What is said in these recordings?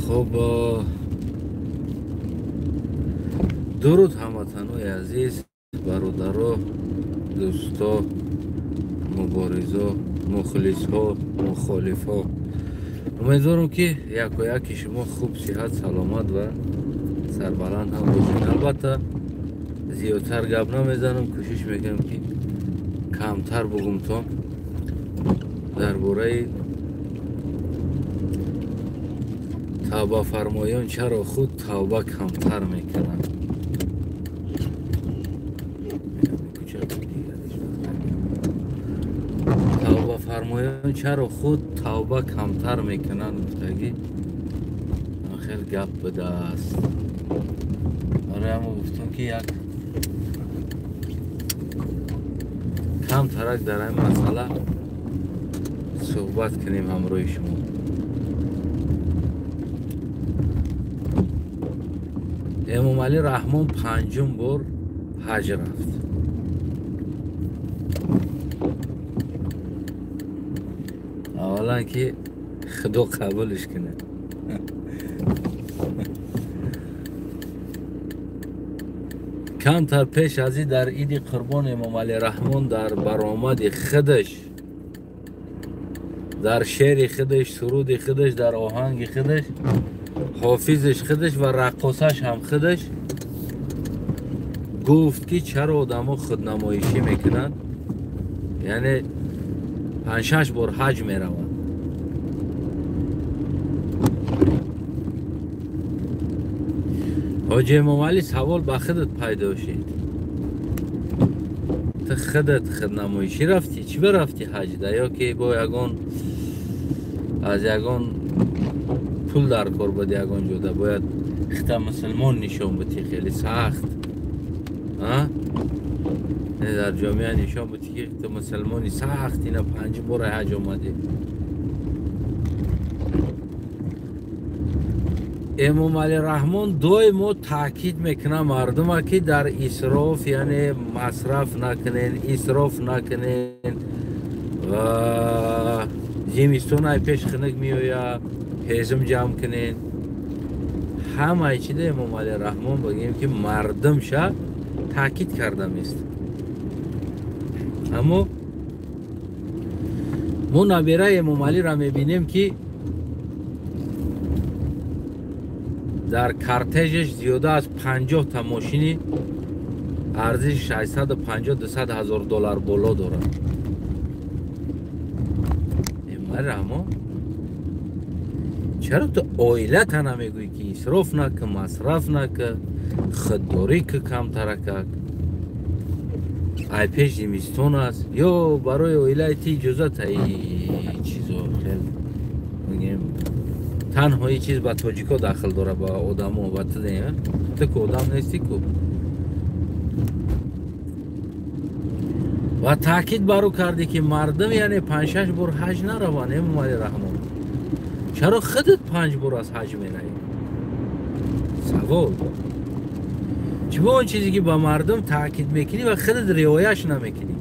خب درود هموطنان عزیز، برادران، دوستا، مبارزا، مخلصا، مخالفا. امیدوارم که یک و یک شما خوب، صحت، سلامت و سربلند هم باشید. البته زیادتر گپ نمیزنم، کوشش میکنم که کمتر بگم تا درباره توبه فرمایان چرا خود توبه کمتر میکنن. توبه فرمایان چرا خود توبه کمتر میکنن. خیلی گپ بده است. آره اما گفتم که یک کم ترک در این مسئله صحبت کنیم همراه شما. امام علی رحمان پنجم بار حج رفت. اولا که خدا قبولش کنه. کمتر پیش از این در عید قربان امام علی رحمان در برآمد خودش، در شعر خودش، سرود خودش، در آهنگ خودش، حافظش خودش و رقاصش هم خودش گفت که چرا آدم ها خودنمایشی میکنن، یعنی 5-6 بار حج میروند. حاجی امام علی سوال به خودت پیدا شد، تو خودت خودنمایشی رفتی؟ چی برفتی حج ده؟ یا که با یگان از یگان پول در کار بود یگان جوده باید خطا مسلمان نشان بدی؟ خیلی سخت در جامعه نشان بدی که خطا مسلمانی سخت، اینا 5 بار حج آمده. امام علی رحمان دائما تاکید میکنه مردم که در اسراف یعنی مصرف نکنین، اسراف نکنین و زمستون های پیش خنک میویا هیزم جمع کنین. همه چیز امام علی رحمان بگیم که مردم شا تاکید کرده میست. اما ما نبیره امام علی را میبینیم که در کارتژش زیاده از 50 تا ماشین ارزش 650-200 هزار دلار بالا دارد. امام رحمان چرا تو عائلت نمیگویی که اسراف نکن، مصرف نکن، خودداری که کم ترک ای پیش زمستون است یا برای عائلت اجازت ای چیزا خیلی میگیم تنها یه چیز با تاجیکا داخل داره با آدم و وقت دیگه تو که آدم نیستی کو. و تاکید برو کردی که مردم یعنی 5-6 بار حج نروان. امام علی رحمان چرا خودت 5 بار از حج میری؟ سوال چی با اون چیزی که با مردم تاکید میکنی و خودت رعایتش نمیکنی؟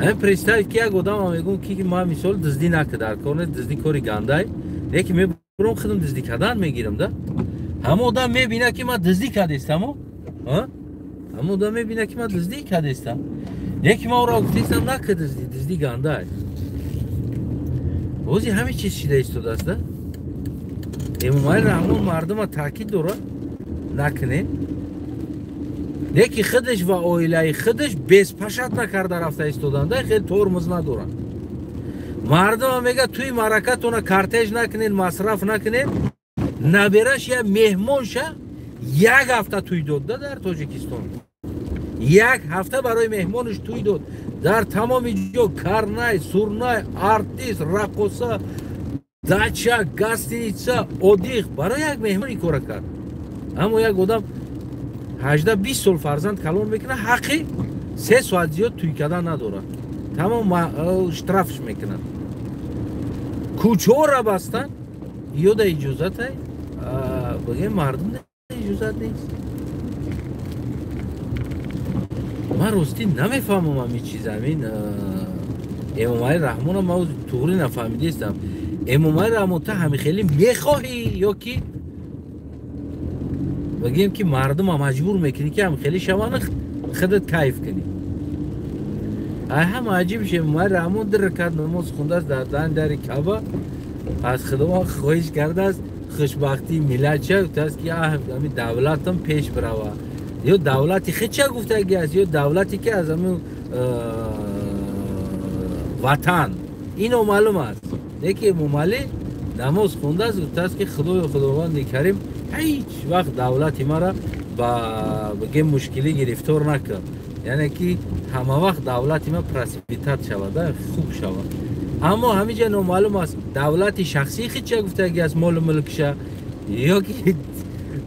این پرستای که یک آدم میگم که ما مثال دزدی نکرد در کار، دزدی کاری گنده یکی میبرم خودم دزدی کردن میگیرم ده. همه آدم میبینه که من دزدی کردستم همه آدم میبینه که من دزدی کردستم. یکی ما را گفتیستم نکرد دزدی گنده بازی همه چیز شده ایستاده است. امام علی رحمان مردم ها تاکید داره نکنه، یکی خودش و عائله خودش بیس پشت نکرده رفته ایستادن ده، خیلی ترمز ندارن. مردم میگه توی مرکتون کارتژ نکنین، مصرف نکنین. نبیرش یا مهمان شه 1 هفته توی داد در تاجیکستان. 1 هفته برای مهمانش توی داد در تمام جا. کرنای، سورنای، آرتیست، رقصا، داچا، گاستینیتسا، اودیخ برای یک مهمانی کار کرد. اما یک آدم 18-20 سال فرزند کلان میکنه، حقی 3 ساعت زیاد توی کردن نداره، تمام اشترافش میکنن. کوچه را بستن یا ده اجازت های بگه مردم اجازت نیست. من راستی نمیفهمم همین چیز. همین امام علی رحمان ما طوری نفهمیدیستم. امومای رحمون تا همین خیلی میخواهی یا کی بگیم که مردم هم مجبور میکنی که هم خیلی شما خودت کیف کنی هم عجیب شه امومای رحمون در رکعت نماز خونده است در کعبه از خدا خواهش کرده است خوشبختی ملت چه گفته است که همین دولت هم پیش بروه یا دولتی خیلی چه گفته است یا دولتی که از همون وطن اینو معلوم است یکی ممالی نماز خونده است گفته است که خداوند کریم هیچ وقت دولتی ما را بگه مشکلی گرفتار نکرد یعنی که همه وقت دولتی ما پرسپیتات شود خوب شود اما همینجا نامعلوم است دولتی شخصی خیلی چه گفته است مال ملکشه یا که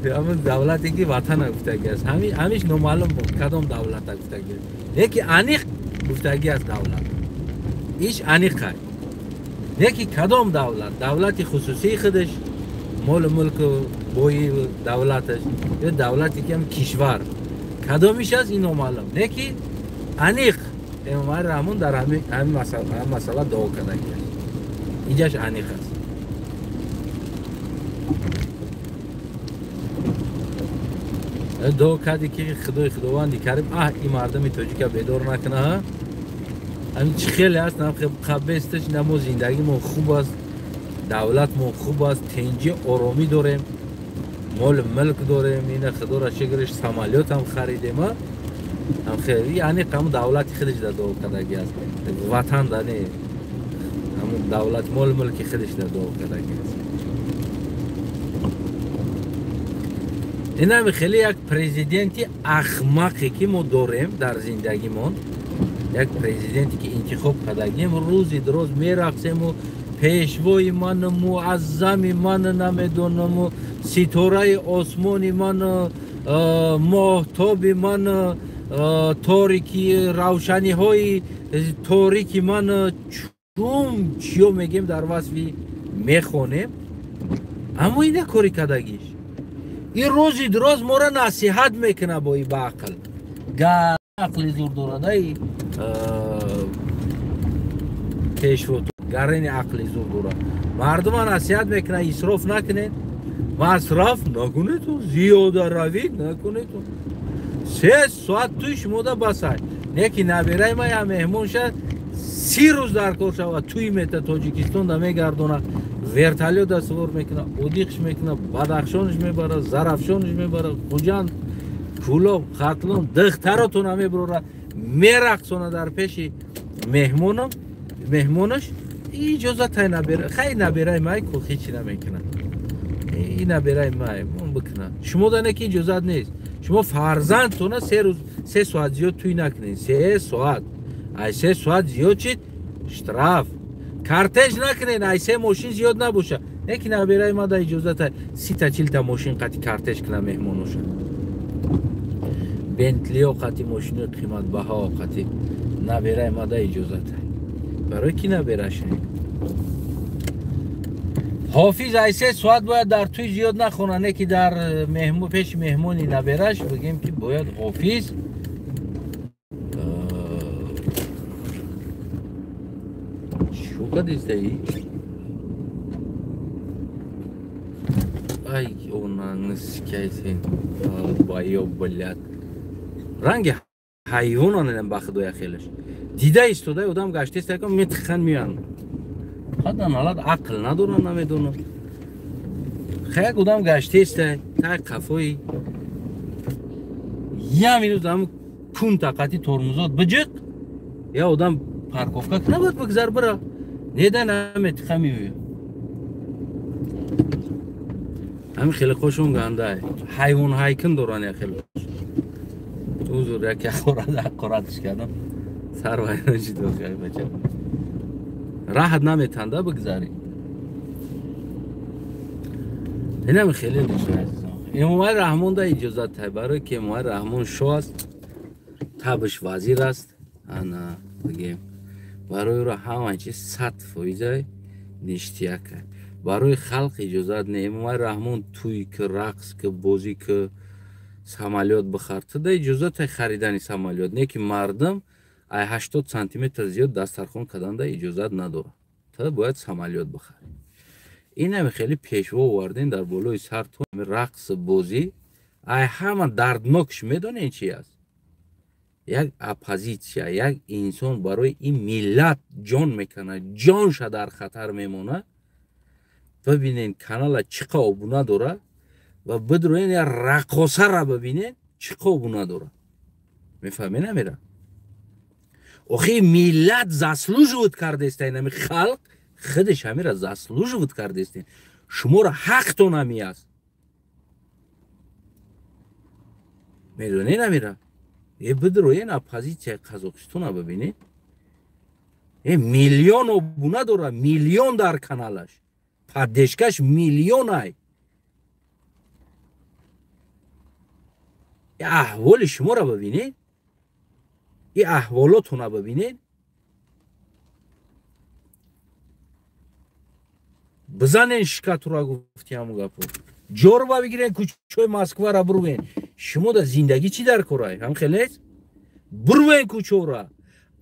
همون دولتی که وطن گفته است همیش نامعلوم کدام دولت گفته است یکی انیق گفته است دولت ایش انیقه یکی کدام دولتی خصوصی خودش مال ملک بوی دولتش یا دولتی که هم کشور کدامیش از این نامعلوم یکی انیق امام رحمون در همین مسئله دعا کرده است اینجاش انیق است دعا کردی که خداوندی کریم این مردمی توجیه بیدار نکنه همین چی خیلی هست قبستش نمو زندگی ما خوب است دولت ما خوب است تنجی آرامی داریم مال ملک داریم این خدا را شکرش سمالیات هم خریدیم هم خیلی یعنی کم دولتی خودش در دعا کرده است وطن داره همون دولت مال ملکی خودش در دعا کرده است این هم خیلی یک پریزیدنتی احمقی که ما داریم در زندگیمون یک پریزیدنتی که انتخاب کردگیم روزی درست میرقصیم و پیشوای من معظم من نمیدونم و ستاره آسمانی من ماهتاب من تاریکی روشنی های تاریکی من چون چیو میگیم در وصفی میخونیم اما این کاری کردگیش این روزی درست ما را نصیحت میکنه با این عقل عقلی زور دارده پیشوت گرین عقلی زور دارده مردم ها نصیحت میکنه اسراف نکنید مصرف نکنید تو زیاده روید نکنید تو 3 ساعت توی شما دا بسای نیکی نبیره ما یا مهمون شد 30 روز در کار شود توی میته تاجیکستان دا میگردونه ورتالیو دا سوار میکنه اودیخش میکنه بدخشانش میبره زرفشانش میبره خوجند کولو خطلون دختراتون همه بروره میرقصونه در پیش مهمونش اجازت های نبیره خیلی نبیره مای که خیچی نمیکنه این نبیره مای اون بکنه شما دانه که اجازت نیست شما فرزندتونه 3 ساعت زیاد توی نکنید 3 ساعت ای 3 ساعت زیاد چید اشتراف کارتج نکنید ای 3 ماشین زیاد نباشه یکی نبیره ما دا اجازت های 30 تا ماشین قطعی کارتج کنه مهمونوشه بنتلی و قطعی ماشین قیمت بها قطعی نبیره ما دا اجازت های برای کی نبیره شنید حافظ ای 3 ساعت باید در توی زیاد نخونه که در پیش مهمونی نبیرش بگیم که باید حافظ شو کدیسته ای؟ ای اونا نسکیسین بایا بلد رنگ حیوان هم بخدوی خیلش دیده ایستوده ادام گشته است که میتخن میان خدا نالد عقل ندارن نمیدونن خیلی کدام گشته است تا قفایی یه مینوت هم کون طاقتی ترمزات بجق یا آدم پارکوفکا کنه باید بگذار برا نیدن همه تخمی میوی همین خیلی خوشون گنده حیوان هایکن دوران یا خیلی خوش تو زور یکی قراتش کردم سر واینا چی دو خیلی بچه راحت نمیتنده بگذاری این هم خیلی دوست عزیزم امام رحمون دا اجازت های برای که امام رحمون شو است تبش وزیر است انا بگیم برای رو همه چیز 100% نشتیه که برای خلق اجازت نه امام رحمون توی که رقص که بازی که سمالیات بخرد دا اجازت خریدن سمالیات نه که مردم 80 سانتی متر زیاد دسترخوان کردن دا اجازت نداره تا باید سمالیات بخرید این هم خیلی پیشوا آوردین در بالای سرتون رقص بازی ای همه دردناکش میدونین چی است یک اپوزیسیا یک انسان برای این ملت جان میکنه جانش در خطر میمونه ببینین کانال چقدر ابونه داره و بدروین یا رقاصه را ببینین چقدر ابونه داره میفهمین نمیره آخه ملت заслуживает کرده است این خلق خودش همین را заслуживает کرده است شما را حق تو نمی است میدونین نمیره یه بدروین اپوزیسیا قزاقستان را ببینین میلیون ابونه داره میلیون در کانالش پادشکش میلیون ای احوال شما را ببینید این احوالاتون را ببینید بزنین شکت را گفتیم گپو جور با بگیرین کوچه مسکو را بروین شما در زندگی چی در کرای هم خیلی بروین کوچه را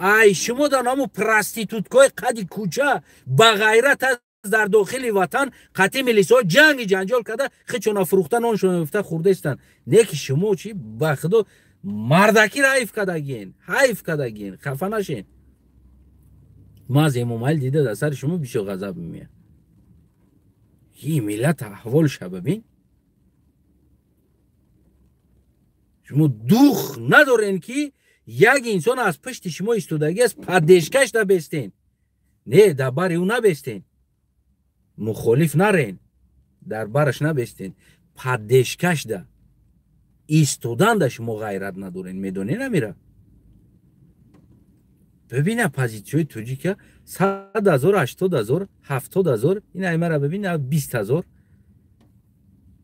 ای شما در نامو پراستیتوتکای قدی کوچه با غیرت در داخل وطن قطعی ملیسا جنگ جنجال کرده خیچونا فروختن آنشون افته خورده استن نه که شما چی با خدا مردکی را حیف کدگین خفه نشین ما از امامال دیده در سر شما بیشو غضب میاد این ملت احوال شب ببین شما دوخ ندارین که یک انسان از پشت شما استودگی است پدشکش دا بستین نه در بر او نبستین مخالف نرین در برش نبستین پدشکش ده ایستودن ده شما غیرت ندارین میدونین نمیره ببین اپوزیسیون توجیکا 100,000 80,000 70,000 این ایمه را ببین 20,000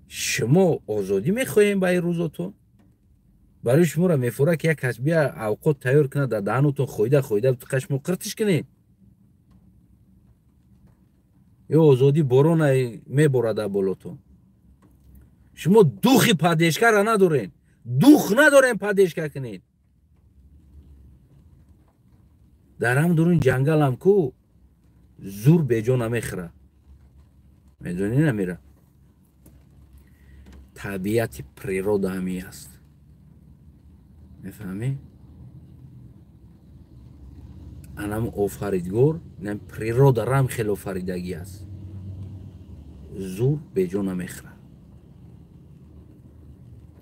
شما آزادی میخواین با این روزاتون برای شما را میفوره که یک کس بیا اوقات تیار کنه در دهنتون خویده تو قشم قرتش کنین یا آزادی بارون میبره در بالاتون شما دوخی پادشکه را ندارین دوخ ندارین پادشکه کنین در هم دورین جنگل هم کو زور به جا نمیخره میدونی نمیره طبیعت پریرود همی است میفهمی؟ انم آفریدگار نم پریرود رم خیلی آفریدگی است زور به جا نمیخره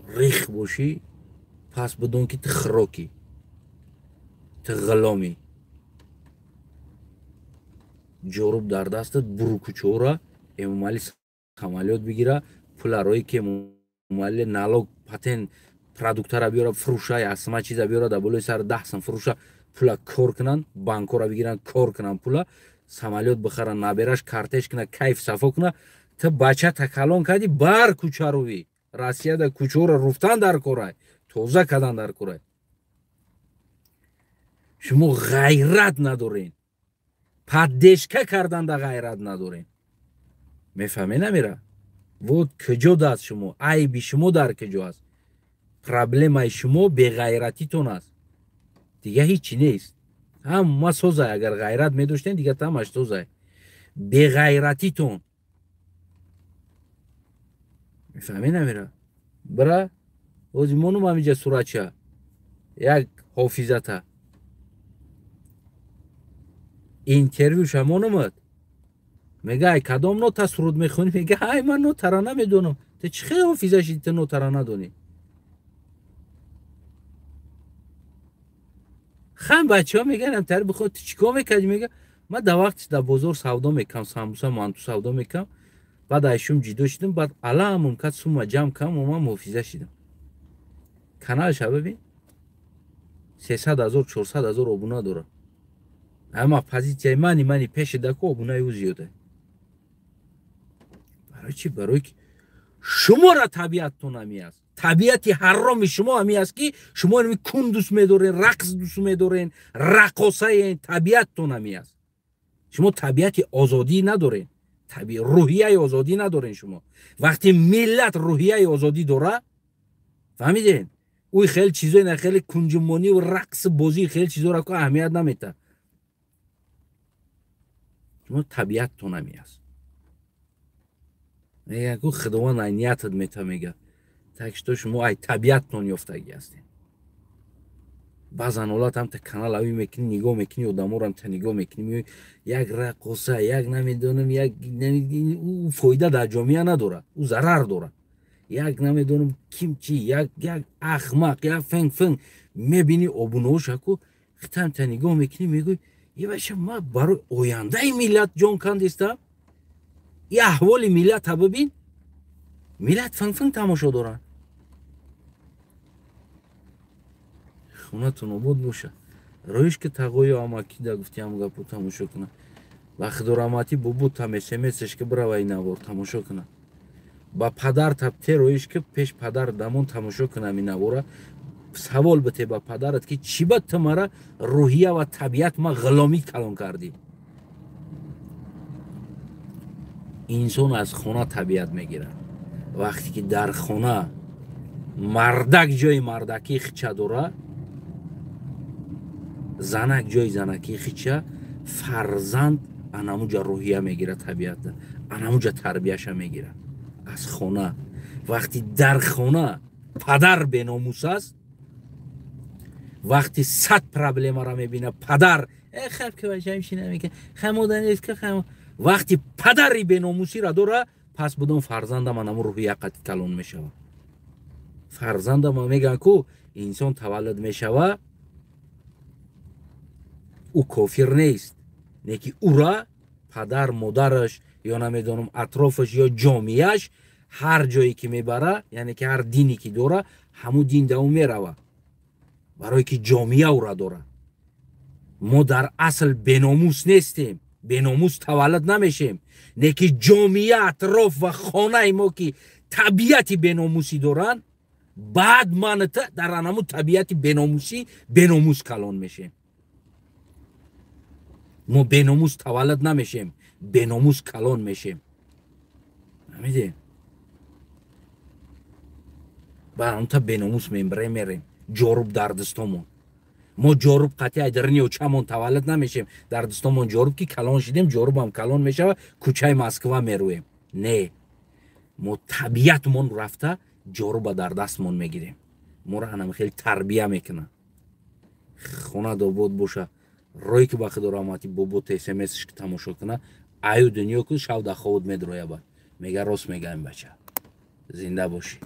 ریخ باشی پس بدون که تخراکی تغلامی جورب در دستت برو کوچه را امامالی سمالیات بگیره پول روی که امامالی نالوگ پتن پرودکتر را بیاره فروشه اسمه چیز بیاره در بالای سر 10 سن فروشه پول کار کنن بانک را بگیرن کار کنن پول سمالیات بخرن نبرش کارتش کنه کیف صفا کنه تا بچه تکالون کردی بار کوچه روی راسیه در کوچه را رفتن در کاره توزه کردن در کاره شما غیرت ندارین پادشکه کردن در غیرت ندارین میفهمی نمیره وود کجا دست شما عیبی شما در کجا است پرابلم شما به غیرتیتون است دیگه هیچی نیست هم ما سوزه اگر غیرت میداشتین دیگه تماش سوزه به غیرتیتون میفهمی نمیره برا وزمونو مامیجا سورچه یک حافظته اینترویو شما نمود میگه ای کدام نوت سرود میخونی میگه ای من نوت را نمیدونم تو چه خیلی حافظه تو نوت را ندونی خم بچه ها میگن امتر بخواد تو چیکار میکردی میگه من در وقت در بازار سودا میکنم ساموسا مانتو سودا میکنم بعد ایشون جدا شدم بعد علا ممکن سوم جمع کنم و من محافظه شدم کانالش ببین 300,000 400,000 ابونه داره اما پوزیسیون منی پیش دکو ابونه او زیاده برای چی؟ برای که شما را طبیعتتون همی است طبیعت حرام شما همی است که شما همی کون دوست میدارین رقص دوست میدارین رقاصه این طبیعتتون همی است شما طبیعت آزادی ندارین روحیه آزادی ندارین شما وقتی ملت روحیه آزادی داره فهمیدین اوی خیلی چیزایی نه خیلی کنجمانی و رقص بازی خیلی چیزا را که اهمیت نمیده شما طبیعتتون همی است میگه کو خداوند عینیتت میته میگه تاکش تو شما ای طبیعتتون یافتگی هستین بعضن اولاد هم تا کانال اوی میکنی نگاه میکنی آدم‌ها رو هم تا نگاه میکنی یک رقصه یک نمیدونم یک او فایده در جامعه نداره او ضرر داره یک نمیدونم کیم چی یک احمق یک فنگ میبینی آبونه‌اش کو ختم تا نگاه میکنی میگوی یه باشه ما برای آینده ملت جان کندیستم یه احوال ملت ها ببین ملت فنگ تماشا دارن خونتون آباد باشه رویش که تقوی آماکی دا گفتی هم گپو تماشا کنه وقت رحمتی بابو تمیشه میسش که بروی نوار تماشا کنه با پدر تبته رویش که پیش پدر دمون تماشا کنه می نواره سوال بته با پدرت که چی بد تمارا روحیه و طبیعت ما غلامی کلان کردی انسان از خونه طبیعت میگیره وقتی که در خونه مردک جای مردکی خیچه داره زنک جای زنکی خیچه فرزند اناموجا روحیه میگیره طبیعت اناموجا تربیهش میگیره از خونه وقتی در خونه پدر بیناموس است وقتی 100 پرابلم را میبینه پدر خب که باشه میشینه میگه خمودن است که خم وقتی پدری بیناموسی را داره پس بدون فرزندم انامو روحیه قطع کلون میشه فرزندم میگن کو انسان تولد میشوه او کافر نیست نیکی او را پدر مادرش یا نمیدونم اطرافش یا جامعهش هر جایی که میبره یعنی که هر دینی که داره همون دین دو میروه برای که جامعه او را داره ما در اصل بیناموس نیستیم بیناموس تولد نمیشیم نیکی جامعه اطراف و خانه ما که طبیعتی بیناموسی دارن بعد من در انمو طبیعتی بیناموسی بیناموس کلان میشیم ما بیناموس تولد نمیشیم بیناموس کلان میشیم نمیدیم برای تا بیناموس میریم جاروب در دستمون ما جاروب قطعی درنی و چمون تولد نمیشیم در دستمون جاروب که کلان شدیم جاروب هم کلان میشه و کوچه مسکو میرویم نه ما طبیعتمون رفته جاروب در دستمون میگیریم ما را هم خیلی تربیه میکنه خونه آباد باشه روی که با خدا رحمتی بابو تسمسش که تماشا کنه ایو دنیا که شاو در خود میدرویه با میگه راست میگه این بچه زنده باشی